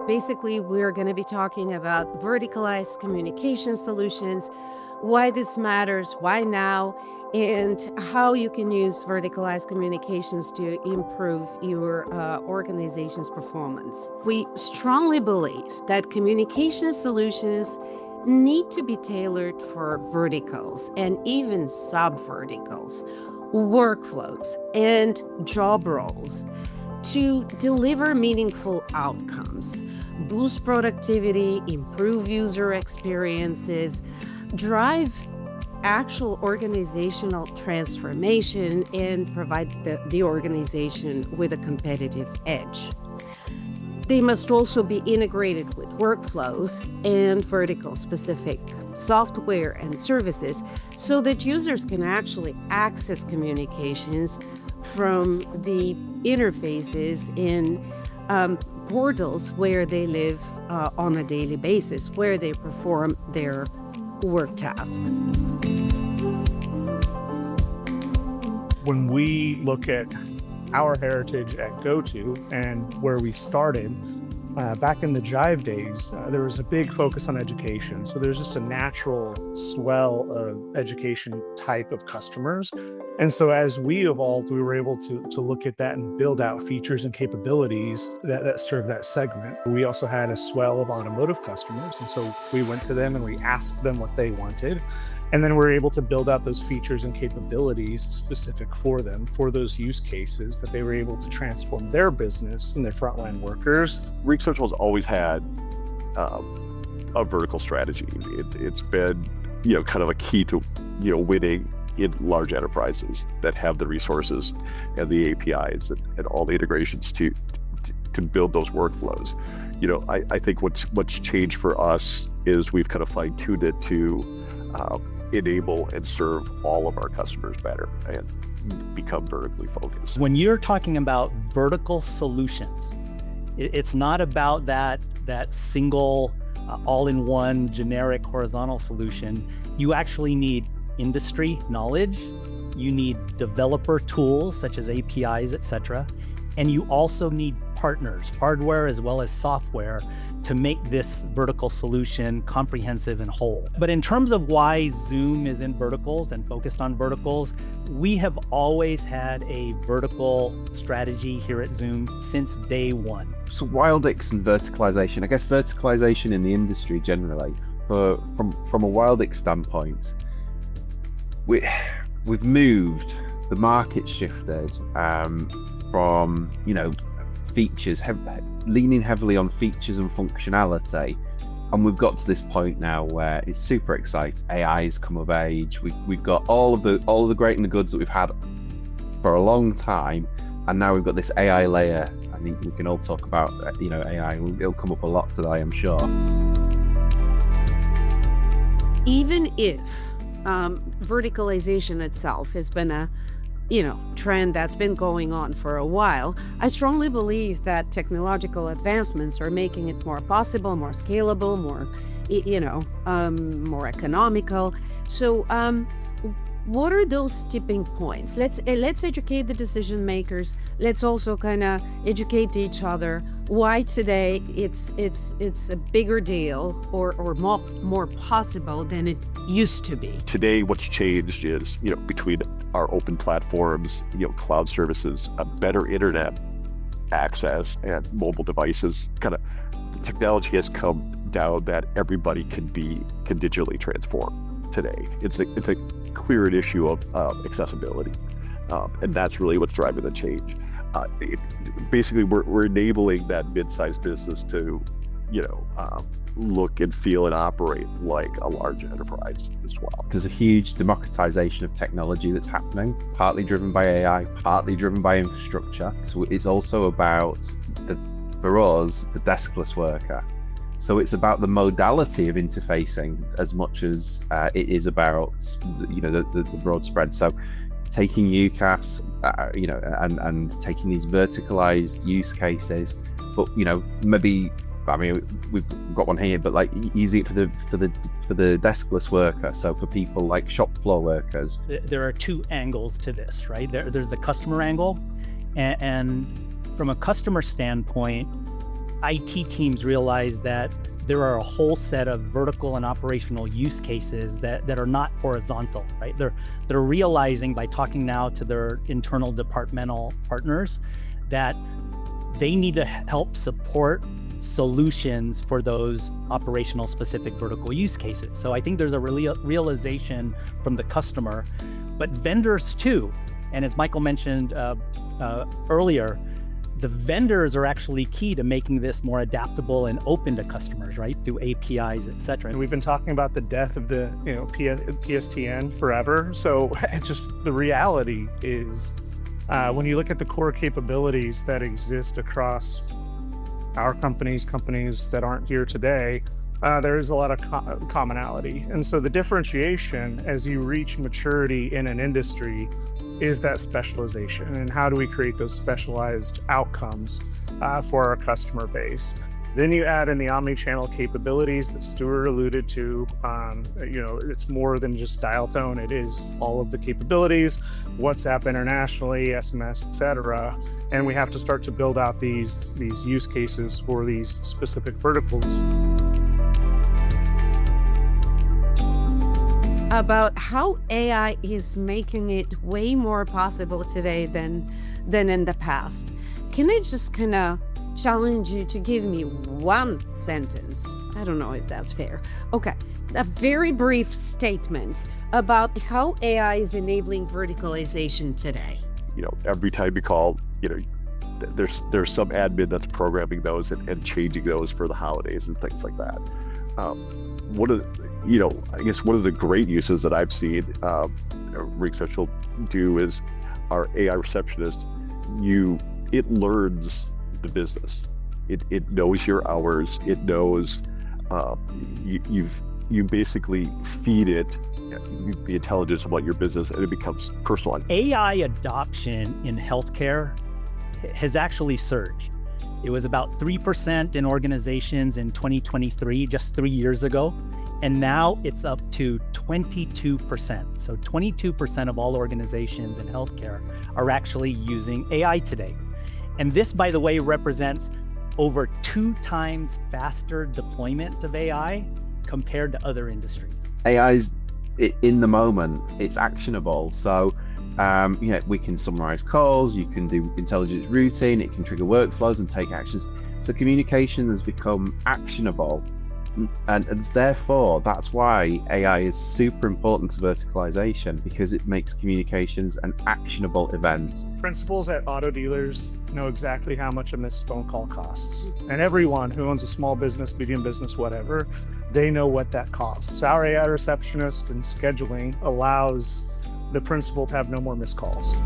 Basically, we're going to be talking about verticalized communication solutions, why this matters, why now, and how you can use verticalized communications to improve your organization's performance. We strongly believe that communication solutions need to be tailored for verticals and even sub-verticals, workflows, and job roles to deliver meaningful outcomes, boost productivity, improve user experiences, drive actual organizational transformation, and provide the organization with a competitive edge. They must also be integrated with workflows and vertical-specific software and services so that users can actually access communications from the interfaces in portals where they live on a daily basis, where they perform their work tasks. When we look at our heritage at GoTo and where we started, back in the Jive days, there was a big focus on education. So there's just a natural swell of education type of customers. And so as we evolved, we were able to look at that and build out features and capabilities that serve that segment. We also had a swell of automotive customers. And so we went to them and we asked them what they wanted. And then we're able to build out those features and capabilities specific for them, for those use cases that they were able to transform their business and their frontline workers. Research has always had a vertical strategy. It's been, kind of a key to, winning in large enterprises that have the resources and the APIs and all the integrations to build those workflows. I think what's changed for us is we've kind of fine-tuned it to enable and serve all of our customers better and become vertically focused. When you're talking about vertical solutions, it's not about that single all-in-one generic horizontal solution. You actually need industry knowledge, you need developer tools such as APIs, etc. And you also need partners, hardware as well as software, to make this vertical solution comprehensive and whole. But in terms of why Zoom is in verticals and focused on verticals, we have always had a vertical strategy here at Zoom since day one. So Wildix and verticalization, I guess verticalization in the industry generally, from a Wildix standpoint, we've moved, the market shifted from, features, leaning heavily on features and functionality. And we've got to this point now where it's super exciting. AI's come of age. We've got all of the great and the goods that we've had for a long time. And now we've got this AI layer. I think we can all talk about, AI. It'll come up a lot today, I'm sure. Even if verticalization itself has been a trend that's been going on for a while, I strongly believe that technological advancements are making it more possible, more scalable, more, more economical. So what are those tipping points? Let's educate the decision makers. Let's also kind of educate each other why today it's a bigger deal or more possible than it used to be. Today, what's changed is, between our open platforms, cloud services, a better internet access and mobile devices, kind of the technology has come down that everybody can digitally transform today. It's a clear issue of accessibility. And that's really what's driving the change. Basically, we're enabling that mid-sized business to, look and feel and operate like a large enterprise as well. There's a huge democratization of technology that's happening, partly driven by AI, partly driven by infrastructure. So it's also about, for us, the deskless worker. So it's about the modality of interfacing as much as it is about, the broad spread. So taking UCaaS, and taking these verticalized use cases, but, maybe I mean, we've got one here, but like easy for the deskless worker. So for people like shop floor workers, there are two angles to this, right? There's the customer angle, and from a customer standpoint, IT teams realize that there are a whole set of vertical and operational use cases that are not horizontal, right? They're realizing by talking now to their internal departmental partners that they need to help support solutions for those operational specific vertical use cases. So I think there's a realization from the customer, but vendors too. And as Michael mentioned earlier, the vendors are actually key to making this more adaptable and open to customers, right? Through APIs, et cetera. And we've been talking about the death of the PSTN forever. So it's just the reality is when you look at the core capabilities that exist across our companies that aren't here today, there is a lot of commonality. And so the differentiation as you reach maturity in an industry is that specialization, and how do we create those specialized outcomes for our customer base. Then you add in the omni-channel capabilities that Stuart alluded to. It's more than just dial tone. It is all of the capabilities, WhatsApp internationally, SMS, etc. And we have to start to build out these use cases for these specific verticals. About how AI is making it way more possible today than in the past. Can I just kind of challenge you to give me one sentence? I don't know if that's fair. Okay, a very brief statement about how AI is enabling verticalization today. Every time you call, there's some admin that's programming those and changing those for the holidays and things like that. One of the great uses that I've seen research will do is our AI receptionist. It learns the business. It knows your hours. It knows you basically feed it the intelligence about your business, and it becomes personalized. AI adoption in healthcare has actually surged. It was about 3% in organizations in 2023, just 3 years ago. And now it's up to 22%. So 22% of all organizations in healthcare are actually using AI today. And this, by the way, represents over 2 times faster deployment of AI compared to other industries. AI's in the moment, it's actionable. So we can summarize calls, you can do intelligent routing, it can trigger workflows and take actions. So communication has become actionable. And therefore, that's why AI is super important to verticalization, because it makes communications an actionable event. Principals at auto dealers know exactly how much a missed phone call costs. And everyone who owns a small business, medium business, whatever, they know what that costs. Our AI receptionist and scheduling allows the principal to have no more missed calls.